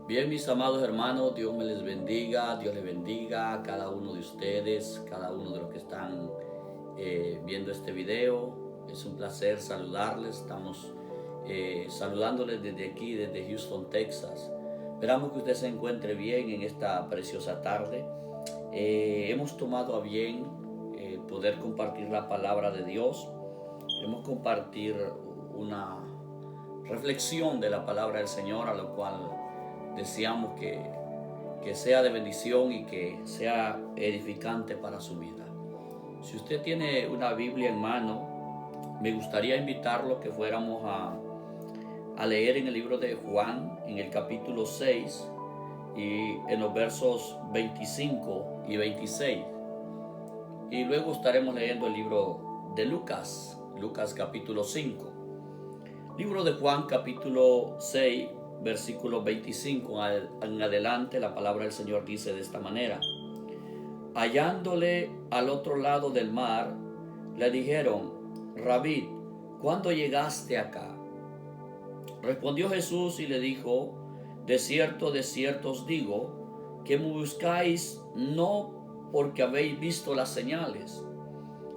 Bien, mis amados hermanos, Dios me les bendiga, Dios les bendiga a cada uno de ustedes, cada uno de los que están viendo este video. Es un placer saludarles, estamos saludándoles desde aquí, desde Houston, Texas. Esperamos que usted se encuentre bien en esta preciosa tarde. Hemos tomado a bien poder compartir la palabra de Dios. Queremos compartir una reflexión de la palabra del Señor, a lo cual deseamos que sea de bendición y que sea edificante para su vida. Si usted tiene una Biblia en mano, me gustaría invitarlo que fuéramos a leer en el libro de Juan, en el capítulo 6 y en los versos 25 y 26. Y luego estaremos leyendo el libro de Lucas capítulo 5. Libro de Juan capítulo 6, versículo 25 en adelante, la palabra del Señor dice de esta manera: hallándole al otro lado del mar, le dijeron: Rabí, ¿cuándo llegaste acá? Respondió Jesús y le dijo: de cierto os digo, que me buscáis no porque habéis visto las señales,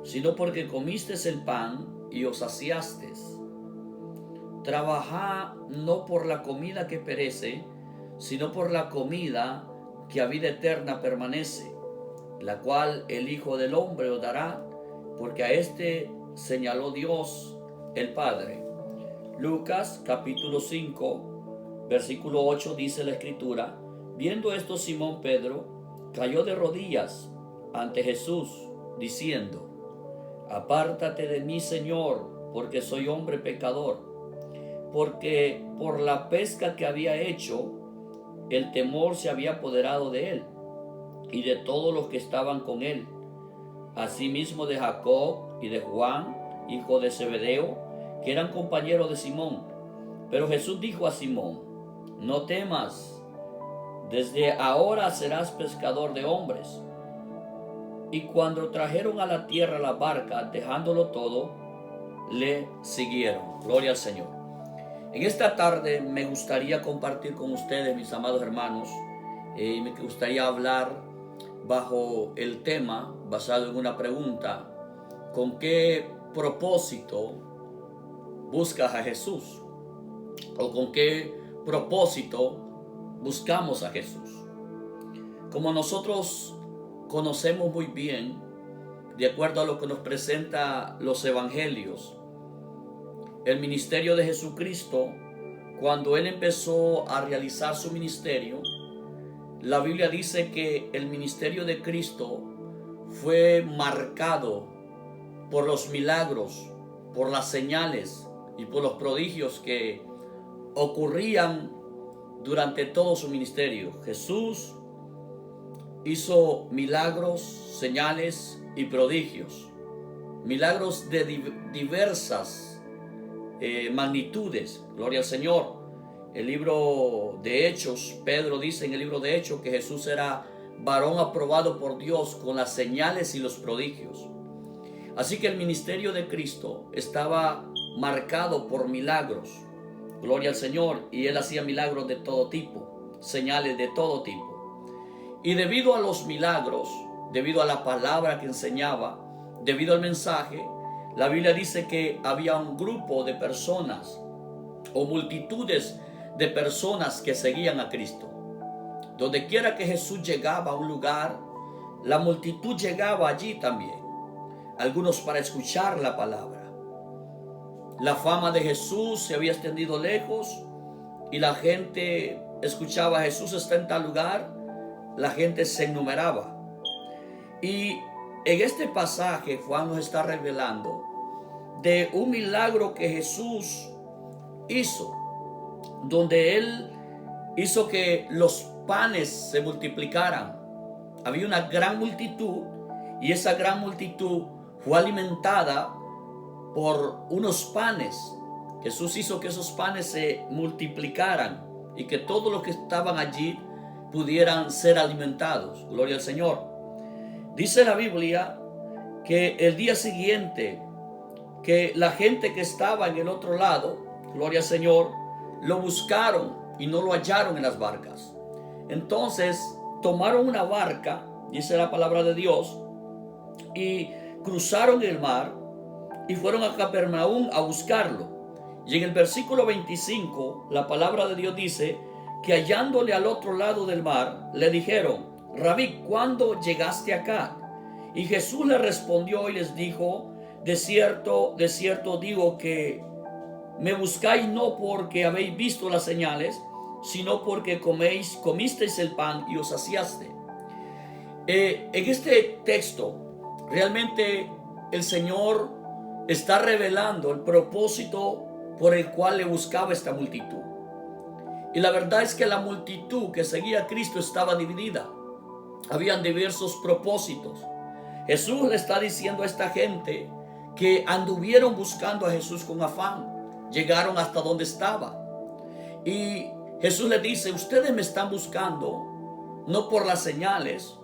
sino porque comisteis el pan y os saciasteis. Trabajad no por la comida que perece, sino por la comida que a vida eterna permanece, la cual el Hijo del Hombre os dará, porque a este señaló Dios el Padre. Lucas capítulo 5, versículo 8 dice la Escritura: viendo esto, Simón Pedro cayó de rodillas ante Jesús, diciendo: apártate de mí, Señor, porque soy hombre pecador. Porque por la pesca que había hecho, el temor se había apoderado de él y de todos los que estaban con él, asimismo de Jacob y de Juan, hijo de Zebedeo, que eran compañeros de Simón. Pero Jesús dijo a Simón: no temas, desde ahora serás pescador de hombres. Y cuando trajeron a la tierra la barca, dejándolo todo, le siguieron. Gloria al Señor. En esta tarde me gustaría compartir con ustedes, mis amados hermanos, me gustaría hablar bajo el tema, basado en una pregunta: ¿con qué propósito buscas a Jesús? ¿O con qué propósito buscamos a Jesús? Como nosotros conocemos muy bien, de acuerdo a lo que nos presenta los evangelios, el ministerio de Jesucristo, cuando Él empezó a realizar su ministerio, la Biblia dice que el ministerio de Cristo fue marcado por los milagros, por las señales y por los prodigios que ocurrían durante todo su ministerio. Jesús hizo milagros, señales y prodigios, milagros de diversas magnitudes. Gloria al Señor. El libro de Hechos, Pedro dice en el libro de Hechos que Jesús era varón aprobado por Dios con las señales y los prodigios. Así que el ministerio de Cristo estaba marcado por milagros. Gloria al Señor. Y Él hacía milagros de todo tipo, señales de todo tipo. Y debido a los milagros, debido a la palabra que enseñaba, debido al mensaje, la Biblia dice que había un grupo de personas o multitudes de personas que seguían a Cristo. Donde quiera que Jesús llegaba a un lugar, la multitud llegaba allí también. Algunos para escuchar la palabra. La fama de Jesús se había extendido lejos y la gente escuchaba: Jesús está en tal lugar. La gente se enumeraba. Y en este pasaje Juan nos está revelando de un milagro que Jesús hizo, donde Él hizo que los panes se multiplicaran. Había una gran multitud y esa gran multitud fue alimentada por unos panes. Jesús hizo que esos panes se multiplicaran y que todos los que estaban allí pudieran ser alimentados. Gloria al Señor. Dice la Biblia que el día siguiente, que la gente que estaba en el otro lado, gloria al Señor, lo buscaron y no lo hallaron en las barcas. Entonces tomaron una barca, dice la palabra de Dios, y cruzaron el mar y fueron a Capernaum a buscarlo. Y en el versículo 25 la palabra de Dios dice que hallándole al otro lado del mar, le dijeron: Rabí, ¿cuándo llegaste acá? Y Jesús le respondió y les dijo: de cierto digo que me buscáis no porque habéis visto las señales, sino porque comisteis el pan y os saciaste. En este texto realmente el Señor está revelando el propósito por el cual le buscaba esta multitud. Y la verdad es que la multitud que seguía a Cristo estaba dividida. Habían diversos propósitos. Jesús le está diciendo a esta gente que anduvieron buscando a Jesús con afán. Llegaron hasta donde estaba. Y Jesús le dice: ustedes me están buscando no por las señales,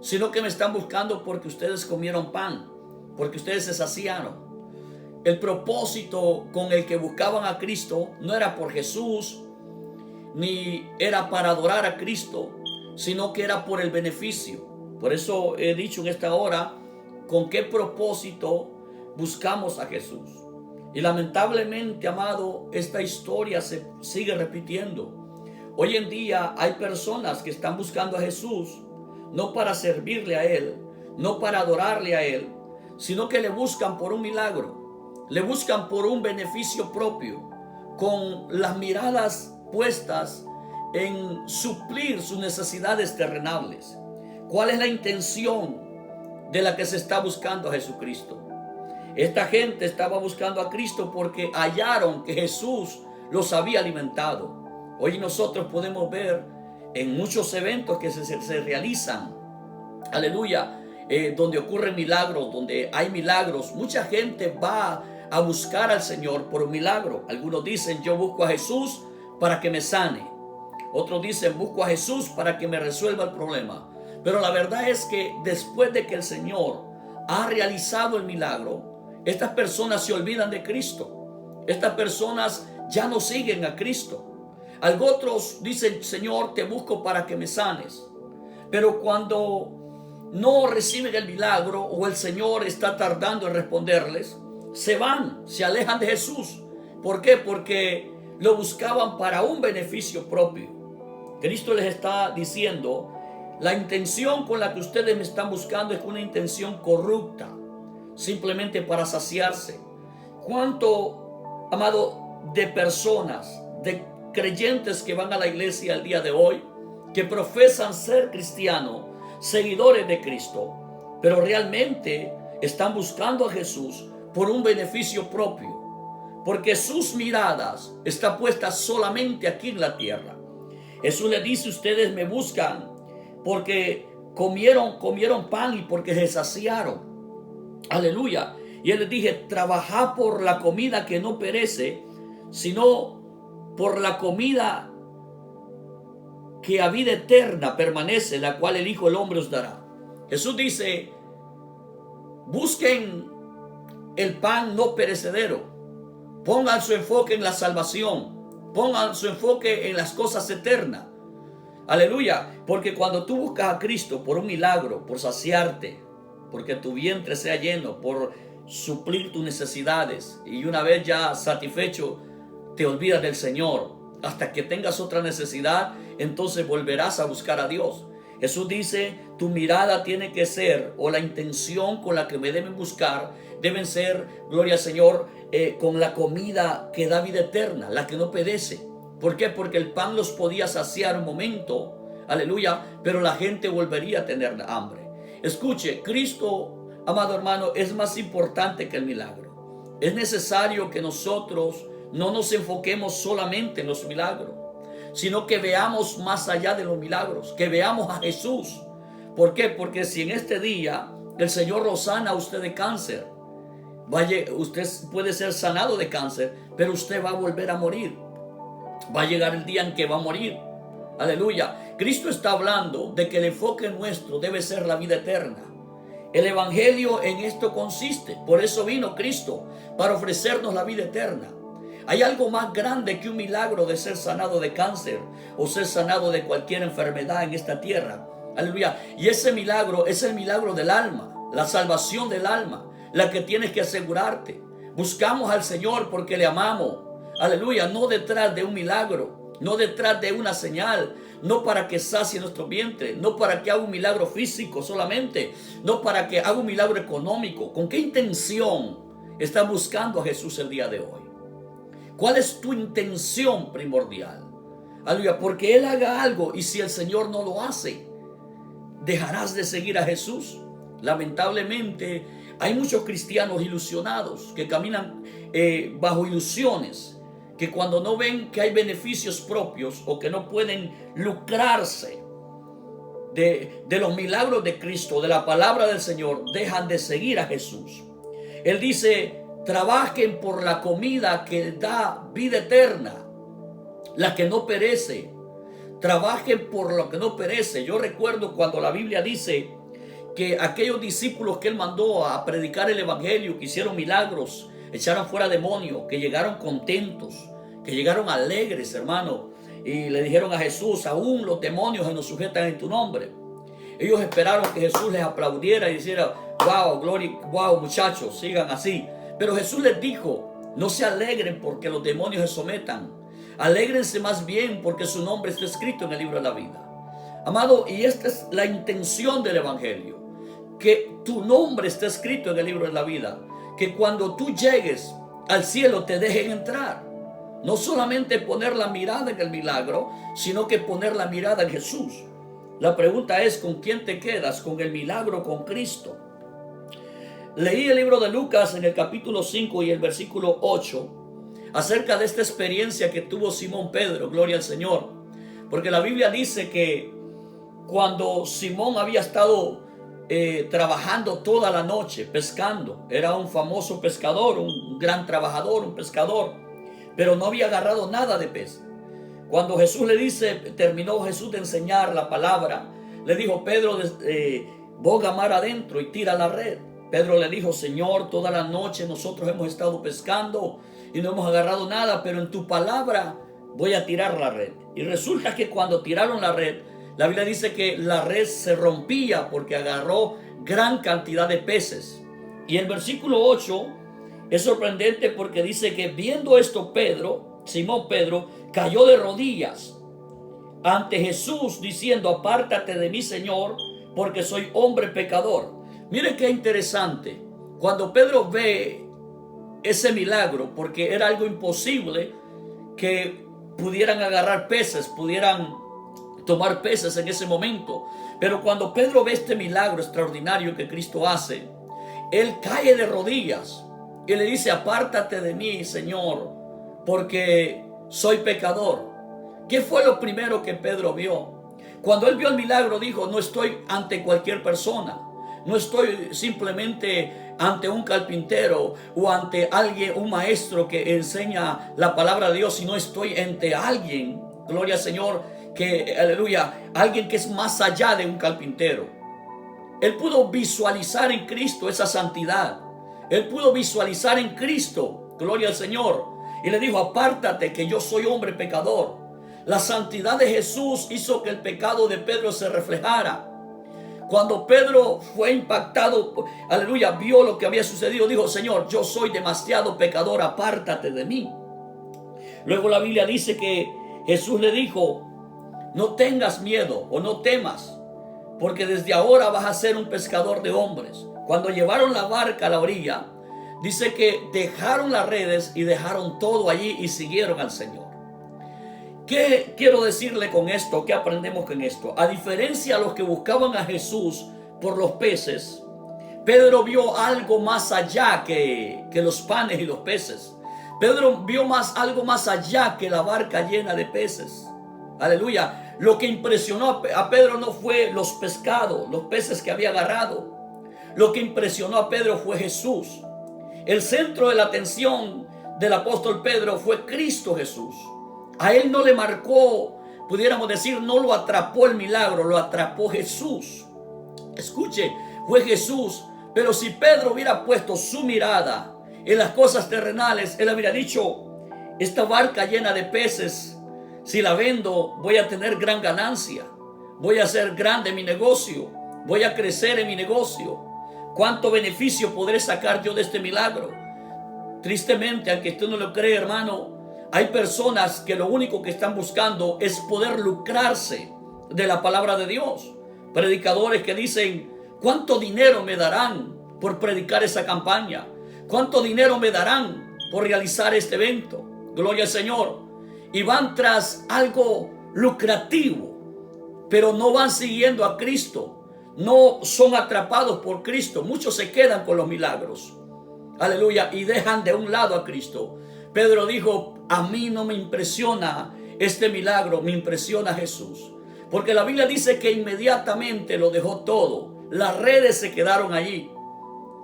sino que me están buscando porque ustedes comieron pan, porque ustedes se saciaron. El propósito con el que buscaban a Cristo no era por Jesús, ni era para adorar a Cristo, sino que era por el beneficio. Por eso he dicho en esta hora, ¿con qué propósito buscamos a Jesús? Y lamentablemente, amado, esta historia se sigue repitiendo. Hoy en día hay personas que están buscando a Jesús no para servirle a Él, no para adorarle a Él, sino que le buscan por un milagro, le buscan por un beneficio propio, con las miradas puestas en suplir sus necesidades terrenales. ¿Cuál es la intención de la que se está buscando a Jesucristo? Esta gente estaba buscando a Cristo porque hallaron que Jesús los había alimentado. Hoy nosotros podemos ver en muchos eventos que se realizan, aleluya, donde ocurren milagros, donde hay milagros, mucha gente va a buscar al Señor por un milagro. Algunos dicen: yo busco a Jesús para que me sane. Otros dicen: busco a Jesús para que me resuelva el problema. Pero la verdad es que después de que el Señor ha realizado el milagro, estas personas se olvidan de Cristo. Estas personas ya no siguen a Cristo. Otros dicen: Señor, te busco para que me sanes. Pero cuando no reciben el milagro o el Señor está tardando en responderles, se van, se alejan de Jesús. ¿Por qué? Porque lo buscaban para un beneficio propio. Cristo les está diciendo: la intención con la que ustedes me están buscando es una intención corrupta, simplemente para saciarse. ¿Cuánto, amado, de personas, de creyentes que van a la iglesia el día de hoy, que profesan ser cristianos, seguidores de Cristo, pero realmente están buscando a Jesús por un beneficio propio? Porque sus miradas están puestas solamente aquí en la tierra. Jesús le dice: ustedes me buscan porque comieron pan y porque se saciaron. Aleluya. Y él les dije: trabajad por la comida que no perece, sino por la comida que a vida eterna permanece, la cual el Hijo del Hombre os dará. Jesús dice: busquen el pan no perecedero. Pongan su enfoque en la salvación. Pongan su enfoque en las cosas eternas. Aleluya. Porque cuando tú buscas a Cristo por un milagro, por saciarte, porque tu vientre sea lleno, por suplir tus necesidades, y una vez ya satisfecho, te olvidas del Señor hasta que tengas otra necesidad, entonces volverás a buscar a Dios. Jesús dice: tu mirada tiene que ser, o la intención con la que me deben buscar, deben ser, gloria al Señor, con la comida que da vida eterna, la que no perece. ¿Por qué? Porque el pan los podía saciar un momento, aleluya, pero la gente volvería a tener hambre. Escuche, Cristo, amado hermano, es más importante que el milagro. Es necesario que nosotros no nos enfoquemos solamente en los milagros, sino que veamos más allá de los milagros, que veamos a Jesús. ¿Por qué? Porque si en este día el Señor lo sana a usted de cáncer, usted puede ser sanado de cáncer, pero usted va a volver a morir. Va a llegar el día en que va a morir. Aleluya. Cristo está hablando de que el enfoque nuestro debe ser la vida eterna. El evangelio en esto consiste. Por eso vino Cristo, para ofrecernos la vida eterna. Hay algo más grande que un milagro de ser sanado de cáncer o ser sanado de cualquier enfermedad en esta tierra. Aleluya. Y ese milagro es el milagro del alma, la salvación del alma, la que tienes que asegurarte. Buscamos al Señor porque le amamos. Aleluya. No detrás de un milagro, no detrás de una señal, no para que sacie nuestro vientre, no para que haga un milagro físico solamente, no para que haga un milagro económico. ¿Con qué intención estás buscando a Jesús el día de hoy? ¿Cuál es tu intención primordial? Aleluya, porque Él haga algo y si el Señor no lo hace, ¿dejarás de seguir a Jesús? Lamentablemente hay muchos cristianos ilusionados que caminan bajo ilusiones, que cuando no ven que hay beneficios propios o que no pueden lucrarse de los milagros de Cristo, de la palabra del Señor, dejan de seguir a Jesús. Él dice: trabajen por la comida que da vida eterna, la que no perece. Trabajen por lo que no perece. Yo recuerdo cuando la Biblia dice que aquellos discípulos que Él mandó a predicar el evangelio, que hicieron milagros, echaron fuera demonios, que llegaron contentos, que llegaron alegres, hermano, y le dijeron a Jesús: aún los demonios se nos sujetan en tu nombre. Ellos esperaron que Jesús les aplaudiera y dijera: wow, gloria, wow, muchachos, sigan así. Pero Jesús les dijo: no se alegren porque los demonios se sometan. Alégrense más bien porque su nombre está escrito en el libro de la vida. Amado, y esta es la intención del evangelio, que tu nombre esté escrito en el libro de la vida, que cuando tú llegues al cielo te dejen entrar. No solamente poner la mirada en el milagro, sino que poner la mirada en Jesús. La pregunta es: ¿con quién te quedas? ¿Con el milagro, con Cristo? Leí el libro de Lucas en el capítulo 5 y el versículo 8 acerca de esta experiencia que tuvo Simón Pedro, gloria al Señor. Porque la Biblia dice que cuando Simón había estado trabajando toda la noche, pescando, era un famoso pescador, un gran trabajador, un pescador, pero no había agarrado nada de pez. Cuando Jesús le dice, terminó Jesús de enseñar la palabra, le dijo: Pedro, boga mar adentro y tira la red. Pedro le dijo: Señor, toda la noche nosotros hemos estado pescando y no hemos agarrado nada, pero en tu palabra voy a tirar la red. Y resulta que cuando tiraron la red, la Biblia dice que la red se rompía porque agarró gran cantidad de peces. Y el versículo 8 es sorprendente porque dice que viendo esto Pedro, Simón Pedro, cayó de rodillas ante Jesús diciendo: apártate de mí, Señor, porque soy hombre pecador. Mire qué interesante. Cuando Pedro ve ese milagro, porque era algo imposible que pudieran agarrar peces, pudieran tomar peces en ese momento. Pero cuando Pedro ve este milagro extraordinario que Cristo hace, él cae de rodillas y le dice: apártate de mí, Señor, porque soy pecador. ¿Qué fue lo primero que Pedro vio? Cuando él vio el milagro, dijo: no estoy ante cualquier persona, no estoy simplemente ante un carpintero o ante alguien, un maestro que enseña la palabra de Dios, sino estoy ante alguien, gloria al Señor, que, aleluya, alguien que es más allá de un carpintero. Él pudo visualizar en Cristo esa santidad. Él pudo visualizar en Cristo, gloria al Señor, y le dijo: apártate, que yo soy hombre pecador. La santidad de Jesús hizo que el pecado de Pedro se reflejara. Cuando Pedro fue impactado, aleluya, vio lo que había sucedido, dijo: Señor, yo soy demasiado pecador, apártate de mí. Luego la Biblia dice que Jesús le dijo: no tengas miedo o no temas, porque desde ahora vas a ser un pescador de hombres. Cuando llevaron la barca a la orilla, dice que dejaron las redes y dejaron todo allí y siguieron al Señor. ¿Qué quiero decirle con esto? ¿Qué aprendemos con esto? A diferencia de los que buscaban a Jesús por los peces, Pedro vio algo más allá que los panes y los peces. Pedro vio algo más allá que la barca llena de peces. Aleluya. Lo que impresionó a Pedro no fue los pescados, los peces que había agarrado. Lo que impresionó a Pedro fue Jesús. El centro de la atención del apóstol Pedro fue Cristo Jesús. A él no le marcó, pudiéramos decir, no lo atrapó el milagro, lo atrapó Jesús. Escuche, fue Jesús. Pero si Pedro hubiera puesto su mirada en las cosas terrenales, él habría dicho: esta barca llena de peces, si la vendo, voy a tener gran ganancia. Voy a hacer grande mi negocio. Voy a crecer en mi negocio. ¿Cuánto beneficio podré sacar yo de este milagro? Tristemente, aunque usted no lo cree, hermano, hay personas que lo único que están buscando es poder lucrarse de la palabra de Dios. Predicadores que dicen: ¿cuánto dinero me darán por predicar esa campaña? ¿Cuánto dinero me darán por realizar este evento? Gloria al Señor. Y van tras algo lucrativo, pero no van siguiendo a Cristo. No son atrapados por Cristo. Muchos se quedan con los milagros. Aleluya. Y dejan de un lado a Cristo. Pedro dijo: a mí no me impresiona este milagro, me impresiona Jesús. Porque la Biblia dice que inmediatamente lo dejó todo. Las redes se quedaron allí.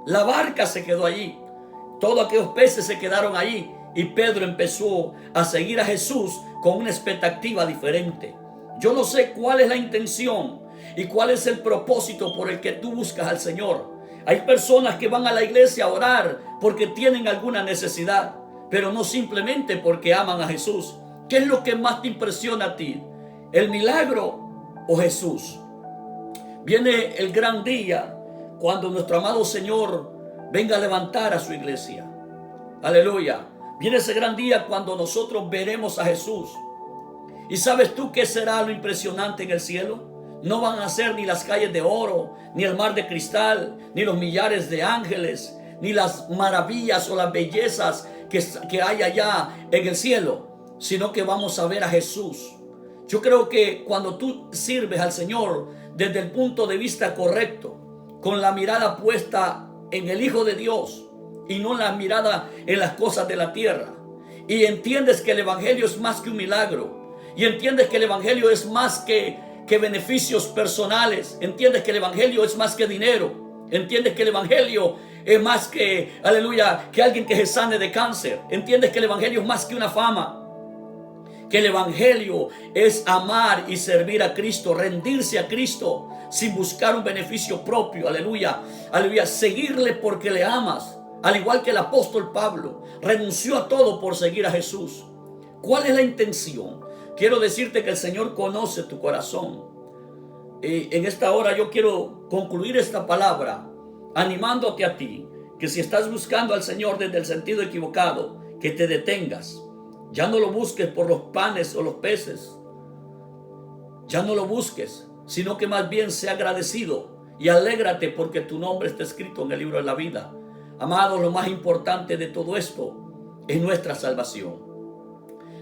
La barca se quedó allí. Todos aquellos peces se quedaron allí. Y Pedro empezó a seguir a Jesús con una expectativa diferente. Yo no sé cuál es la intención y cuál es el propósito por el que tú buscas al Señor. Hay personas que van a la iglesia a orar porque tienen alguna necesidad, pero no simplemente porque aman a Jesús. ¿Qué es lo que más te impresiona a ti? ¿El milagro o Jesús? Viene el gran día cuando nuestro amado Señor venga a levantar a su iglesia. Aleluya. Viene ese gran día cuando nosotros veremos a Jesús. ¿Y sabes tú qué será lo impresionante en el cielo? No van a ser ni las calles de oro, ni el mar de cristal, ni los millares de ángeles, ni las maravillas o las bellezas que hay allá en el cielo, sino que vamos a ver a Jesús. Yo creo que cuando tú sirves al Señor desde el punto de vista correcto, con la mirada puesta en el Hijo de Dios y no la mirada en las cosas de la tierra, y entiendes que el Evangelio es más que un milagro, y entiendes que el Evangelio es más que beneficios personales, entiendes que el Evangelio es más que dinero, entiendes que el Evangelio es más que, aleluya, que alguien que se sane de cáncer, entiendes que el Evangelio es más que una fama, que el Evangelio es amar y servir a Cristo, rendirse a Cristo sin buscar un beneficio propio, aleluya, aleluya, seguirle porque le amas, al igual que el apóstol Pablo renunció a todo por seguir a Jesús. ¿Cuál es la intención? Quiero decirte que el Señor conoce tu corazón. En esta hora yo quiero concluir esta palabra animándote a ti, que si estás buscando al Señor desde el sentido equivocado, que te detengas. Ya no lo busques por los panes o los peces. Ya no lo busques, sino que más bien sea agradecido y alégrate porque tu nombre está escrito en el libro de la vida. Amados, lo más importante de todo esto es nuestra salvación.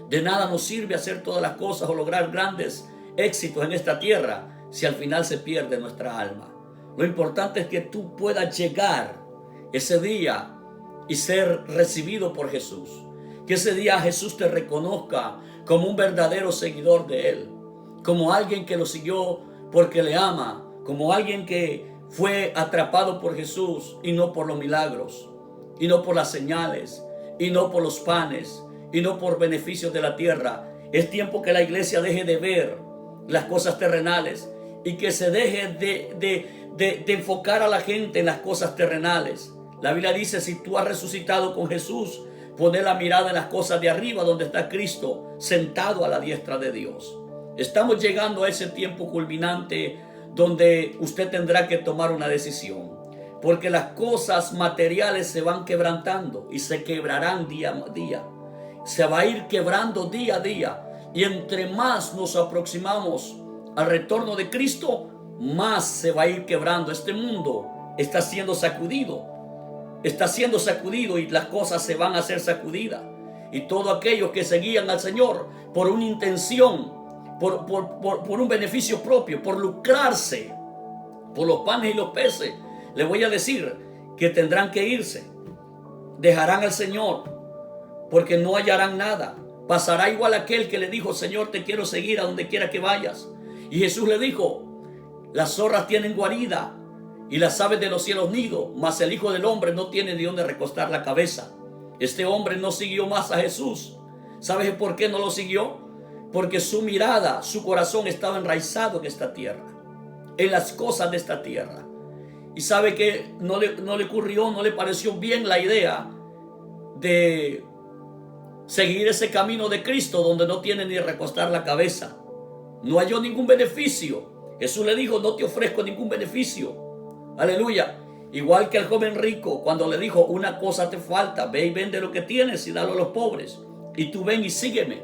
De nada nos sirve hacer todas las cosas o lograr grandes éxitos en esta tierra si al final se pierde nuestra alma. Lo importante es que tú puedas llegar ese día y ser recibido por Jesús. Que ese día Jesús te reconozca como un verdadero seguidor de Él, como alguien que lo siguió porque le ama, como alguien que fue atrapado por Jesús y no por los milagros, y no por las señales, y no por los panes, y no por beneficios de la tierra. Es tiempo que la iglesia deje de ver las cosas terrenales y que se deje de enfocar a la gente en las cosas terrenales. La Biblia dice: si tú has resucitado con Jesús, poné la mirada en las cosas de arriba, donde está Cristo sentado a la diestra de Dios. Estamos llegando a ese tiempo culminante donde usted tendrá que tomar una decisión, porque las cosas materiales se van quebrantando y se quebrarán día a día. Se va a ir quebrando día a día, y entre más nos aproximamos al retorno de Cristo, más se va a ir quebrando. Este mundo está siendo sacudido y las cosas se van a hacer sacudidas, y todos aquellos que seguían al Señor por una intención, por un beneficio propio, por lucrarse por los panes y los peces, les voy a decir que tendrán que irse. Dejarán al Señor porque no hallarán nada. Pasará igual aquel que le dijo: Señor, te quiero seguir a donde quiera que vayas. Y Jesús le dijo: las zorras tienen guarida y las aves de los cielos nido, mas el Hijo del Hombre no tiene de dónde recostar la cabeza. Este hombre no siguió más a Jesús. ¿Sabes por qué no lo siguió? Porque su mirada, su corazón estaba enraizado en esta tierra, en las cosas de esta tierra. Y sabe que no le pareció bien la idea de seguir ese camino de Cristo donde no tiene ni recostar la cabeza. No halló ningún beneficio. Jesús le dijo, no te ofrezco ningún beneficio. Aleluya. Igual que el joven rico, cuando le dijo, una cosa te falta, ve y vende lo que tienes y dalo a los pobres. Y tú ven y sígueme.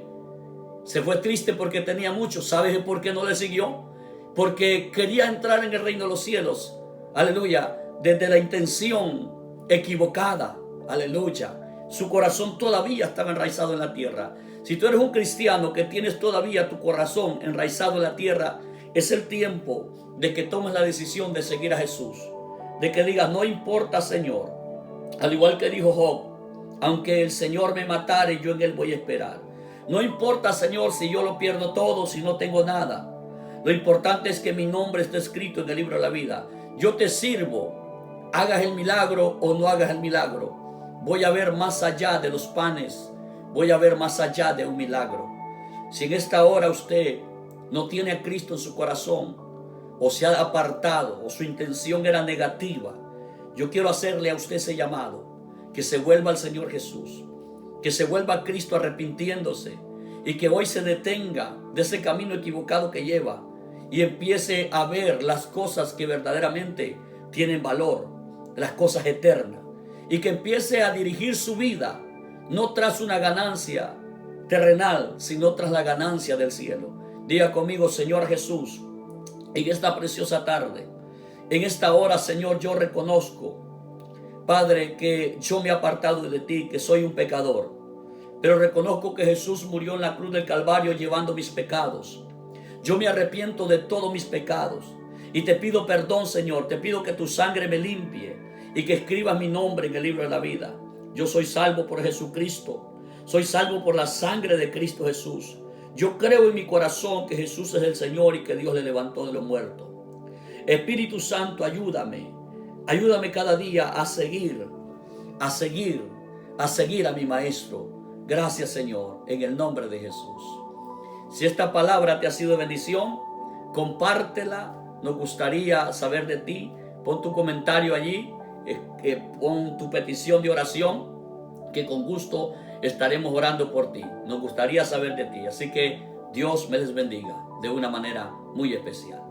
Se fue triste porque tenía mucho. ¿Sabes por qué no le siguió? Porque quería entrar en el reino de los cielos. Aleluya. Desde la intención equivocada. Aleluya. Su corazón todavía estaba enraizado en la tierra. Si tú eres un cristiano que tienes todavía tu corazón enraizado en la tierra, es el tiempo de que tomes la decisión de seguir a Jesús. De que digas, no importa, Señor. Al igual que dijo Job, aunque el Señor me matare, yo en él voy a esperar. No importa, Señor, si yo lo pierdo todo, si no tengo nada. Lo importante es que mi nombre esté escrito en el libro de la vida. Yo te sirvo, hagas el milagro o no hagas el milagro. Voy a ver más allá de los panes. Voy a ver más allá de un milagro. Si en esta hora usted no tiene a Cristo en su corazón, o se ha apartado, o su intención era negativa, yo quiero hacerle a usted ese llamado, que se vuelva al Señor Jesús, que se vuelva a Cristo arrepintiéndose, y que hoy se detenga de ese camino equivocado que lleva, y empiece a ver las cosas que verdaderamente tienen valor, las cosas eternas, y que empiece a dirigir su vida, no tras una ganancia terrenal, sino tras la ganancia del cielo. Diga conmigo, Señor Jesús, en esta preciosa tarde, en esta hora, Señor, yo reconozco, Padre, que yo me he apartado de ti, que soy un pecador. Pero reconozco que Jesús murió en la cruz del Calvario llevando mis pecados. Yo me arrepiento de todos mis pecados. Y te pido perdón, Señor. Te pido que tu sangre me limpie y que escribas mi nombre en el libro de la vida. Yo soy salvo por Jesucristo. Soy salvo por la sangre de Cristo Jesús. Yo creo en mi corazón que Jesús es el Señor y que Dios le levantó de los muertos. Espíritu Santo, ayúdame. Ayúdame cada día a seguir a mi Maestro. Gracias, Señor, en el nombre de Jesús. Si esta palabra te ha sido de bendición, compártela. Nos gustaría saber de ti. Pon tu comentario allí. Pon tu petición de oración, que con gusto estaremos orando por ti. Nos gustaría saber de ti. Así que Dios me les bendiga de una manera muy especial.